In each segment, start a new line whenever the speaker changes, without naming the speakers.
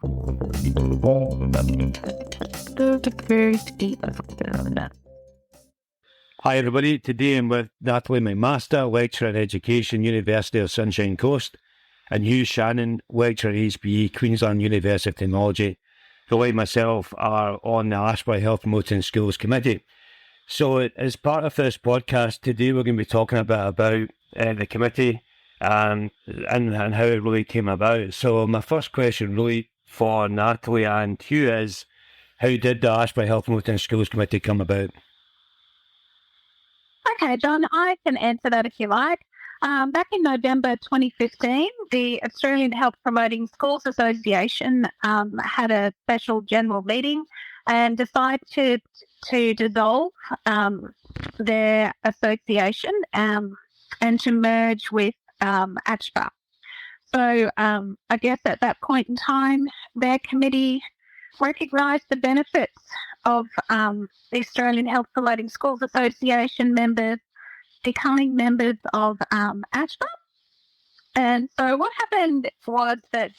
Hi everybody, today I'm with Natalie McMaster, Lecturer in Education, University of Sunshine Coast, and Hugh, Shannon, Lecturer at ACHPER, Queensland University of Technology, who like myself are on the ACHPER Health Promoting Schools Committee. So as part of this podcast today we're going to be talking a bit about the committee and how it really came about. So my first question really for Natalie and Hugh is, how did the ACHPER Health Promoting Schools Committee come about?
Okay, John, I can answer that if you like. Back in November 2015, the Australian Health Promoting Schools Association had a special general meeting and decided to dissolve their association and to merge with ACHPER. So I guess at that point in time, their committee recognised the benefits of the Australian Health Promoting Schools Association members becoming members of ACHPER. And so what happened was that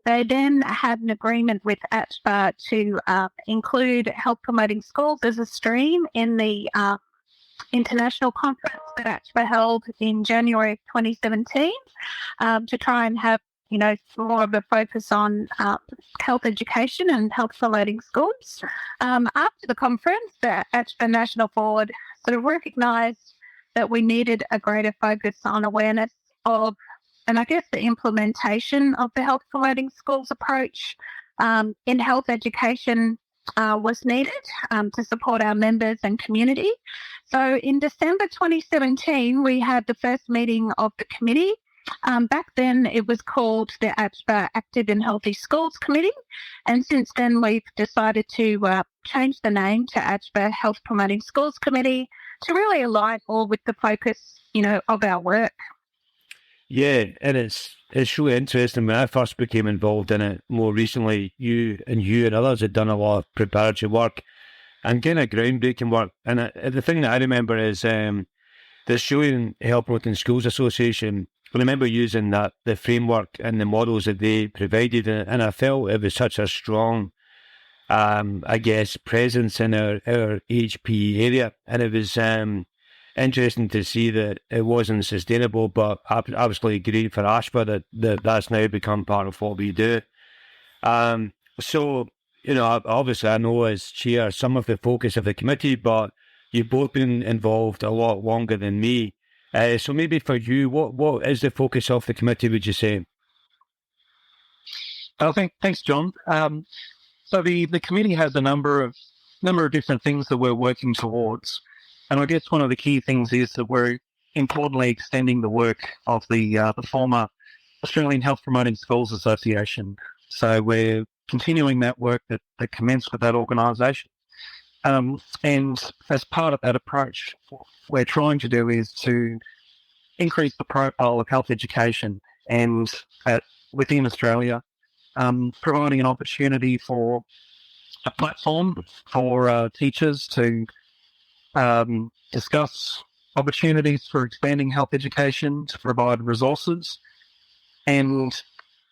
they then had an agreement with ACHPER to include health promoting schools as a stream in the international conference that ACHPER held in January of 2017 to try and have more of a focus on health education and health promoting schools. After the conference, the ACHPER National Board sort of recognised that we needed a greater focus on awareness of, and I guess the implementation of the health promoting schools approach in health education was needed to support our members and community. So in December 2017, we had the first meeting of the committee. Back then, it was called the ACHPER Active and Healthy Schools Committee, and since then we've decided to change the name to ACHPER Health Promoting Schools Committee to really align all with the focus, of our work.
Yeah, and it's really interesting. When I first became involved in it more recently, you and others had done a lot of preparatory work and kind of groundbreaking work. And the thing that I remember is the Australian Health Promoting Schools Association. I remember using the framework and the models that they provided, and I felt it was such a strong, presence in our HP area, and it was interesting to see that it wasn't sustainable, but absolutely great for ACHPER that's now become part of what we do. So, obviously I know as chair some of the focus of the committee, but you've both been involved a lot longer than me. So maybe for you, what is the focus of the committee, would you say?
Thanks, John. So the committee has a number of different things that we're working towards. And I guess one of the key things is that we're importantly extending the work of the former Australian Health Promoting Schools Association. So we're continuing that work that commenced with that organisation. And as part of that approach, what we're trying to do is to increase the profile of health education and within Australia, providing an opportunity for a platform for teachers to discuss opportunities for expanding health education, to provide resources, and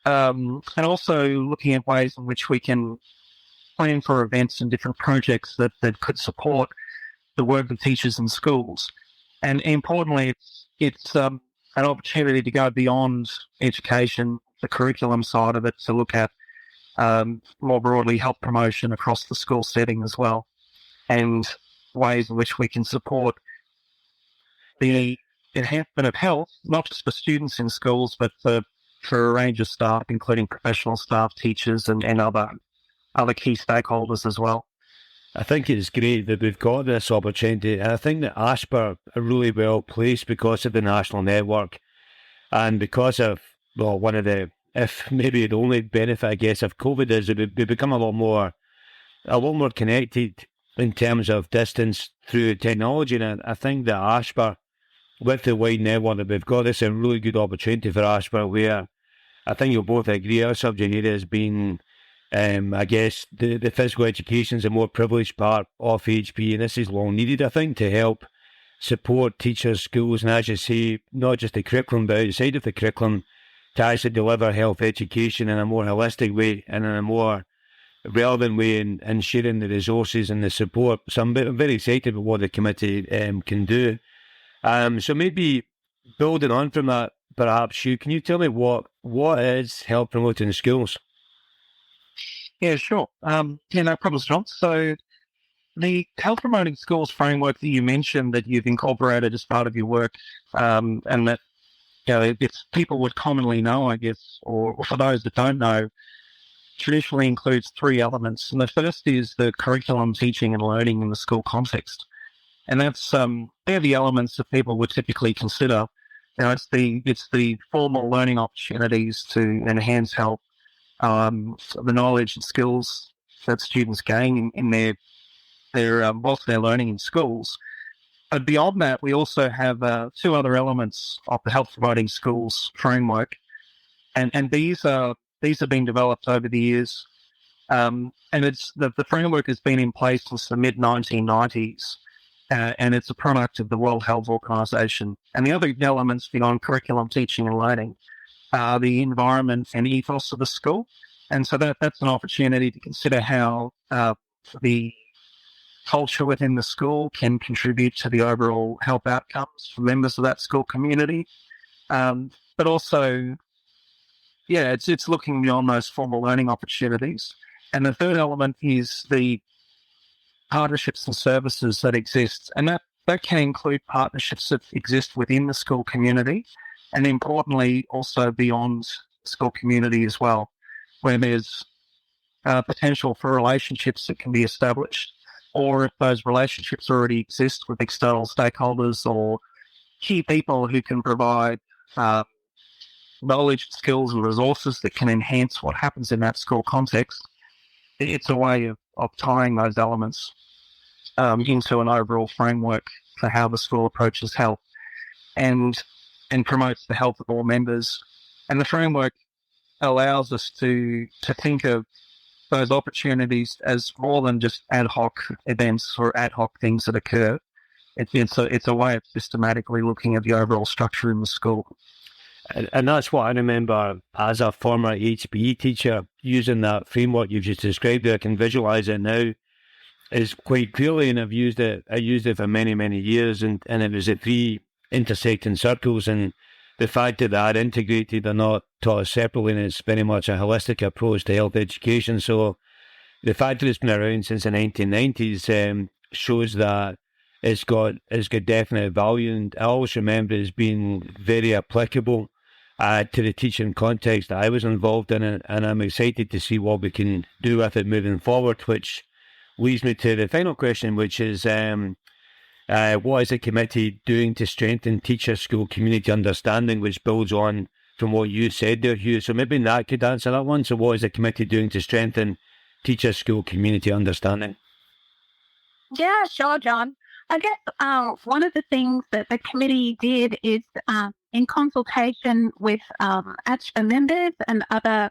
also looking at ways in which we can plan for events and different projects that could support the work of teachers in schools. And importantly, it's an opportunity to go beyond education, the curriculum side of it, to look at more broadly health promotion across the school setting as well, and ways in which we can support the enhancement of health, not just for students in schools, but for a range of staff, including professional staff, teachers, and other key stakeholders as well.
I think it's great that we've got this opportunity, and I think that ACHPER are really well placed because of the national network and because of, one of the, if maybe the only benefit, I guess, of COVID is that we've become a lot more connected in terms of distance through technology. And I think that ACHPER, with the wide network that we've got, this is a really good opportunity for ACHPER, where I think you'll both agree our subject area has been, I guess, the physical education is a more privileged part of HP, and this is long needed, I think, to help support teachers, schools, and as you say, not just the curriculum, but outside of the curriculum, to actually deliver health education in a more holistic way and in a more relevant way, and sharing the resources and the support. So I'm very excited about what the committee can do. So maybe building on from that, perhaps, Hugh, can you tell me what is health promoting schools?
Yeah, sure. No problems, John. So the health promoting schools framework that you mentioned that you've incorporated as part of your work, and that it's people would commonly know, I guess, or for those that don't know, traditionally includes three elements. And the first is the curriculum, teaching and learning in the school context. And that's they're the elements that people would typically consider. It's the formal learning opportunities to enhance health, the knowledge and skills that students gain in their whilst they're learning in schools. But beyond that, we also have two other elements of the health promoting schools framework, and these have been developed over the years, and it's the framework has been in place since the mid 1990s, and it's a product of the World Health Organization. And the other elements beyond curriculum, teaching, and learning are the environment and ethos of the school, and so that's an opportunity to consider how the culture within the school can contribute to the overall health outcomes for members of that school community. But also, it's looking beyond those formal learning opportunities. And the third element is the partnerships and services that exist. And that can include partnerships that exist within the school community, and importantly, also beyond the school community as well, where there's potential for relationships that can be established, or if those relationships already exist with external stakeholders or key people who can provide knowledge, skills, and resources that can enhance what happens in that school context. It's a way of tying those elements into an overall framework for how the school approaches health and promotes the health of all members. And the framework allows us to think of those opportunities as more than just ad hoc events or ad hoc things that occur. It's a way of systematically looking at the overall structure in the school.
And that's what I remember as a former HPE teacher, using that framework you've just described there. I can visualize it now is quite clearly, and I used it for many, many years, and it was the three intersecting circles, and the fact that they are integrated, they're not taught separately, and it's very much a holistic approach to health education. So the fact that it's been around since the 1990s shows that it's got definite value, and I always remember it as being very applicable to the teaching context that I was involved in, and I'm excited to see what we can do with it moving forward, which leads me to the final question, which is what is the committee doing to strengthen teacher-school community understanding, which builds on from what you said there, Hugh. So maybe Nat could answer that one. So what is the committee doing to strengthen teacher-school community understanding?
Yeah, sure, John. I guess one of the things that the committee did is, in consultation with ACHPER members and other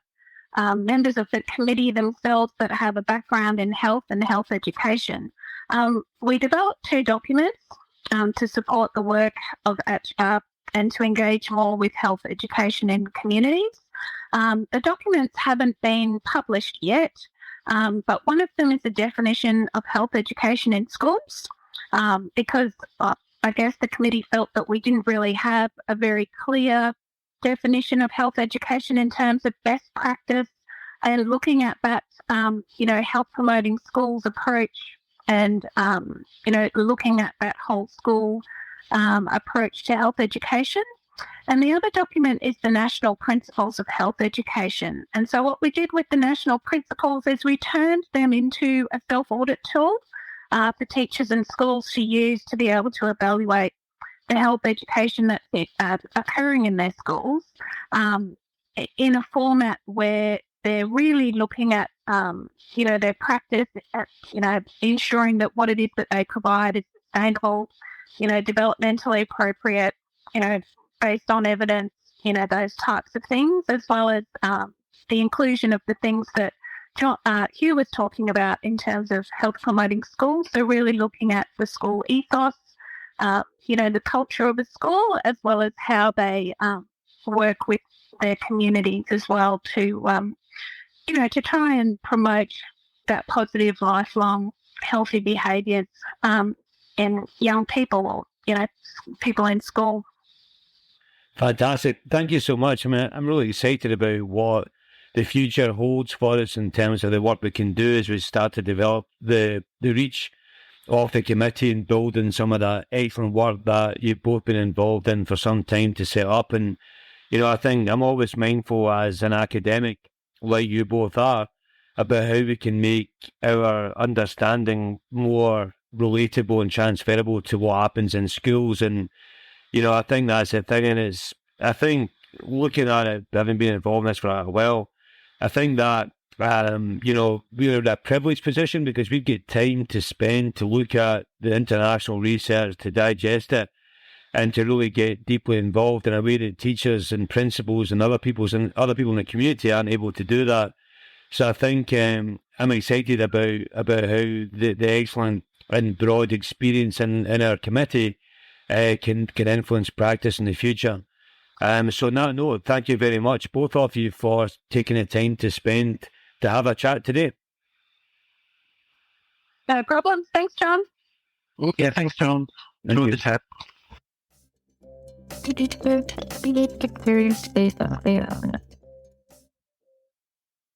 members of the committee themselves that have a background in health and health education, we developed two documents to support the work of ACHPER and to engage more with health education in communities. The documents haven't been published yet, but one of them is a definition of health education in schools, because I guess the committee felt that we didn't really have a very clear definition of health education in terms of best practice, and looking at that, health promoting schools approach, and, looking at that whole school approach to health education. And the other document is the National Principles of Health Education. And so what we did with the National Principles is we turned them into a self-audit tool for teachers and schools to use to be able to evaluate the health education that's occurring in their schools in a format where they're really looking at, their practice, at, ensuring that what it is that they provide is sustainable, developmentally appropriate, based on evidence, those types of things, as well as the inclusion of the things that Hugh was talking about in terms of health promoting schools. So really looking at the school ethos, the culture of a school, as well as how they work with their communities as well to, to try and promote that positive, lifelong, healthy behaviours in young people or, people in school.
Fantastic. Thank you so much. I mean, I'm really excited about what the future holds for us in terms of the work we can do as we start to develop the reach of the committee and building some of that excellent work that you've both been involved in for some time to set up. And, I think I'm always mindful as an academic, like you both are, about how we can make our understanding more relatable and transferable to what happens in schools. And, I think that's the thing. And I think looking at it, having been involved in this for a while, I think that, we're in a privileged position because we get time to spend to look at the international research, to digest it, and to really get deeply involved in a way that teachers and principals and other people in the community aren't able to do that. So I think I'm excited about how the excellent and broad experience in our committee can influence practice in the future. So no, thank you very much, both of you, for taking the time to have a chat today.
No problem. Thanks, John.
Yeah, thanks, John. Enjoyed the chat.
We need to experience space.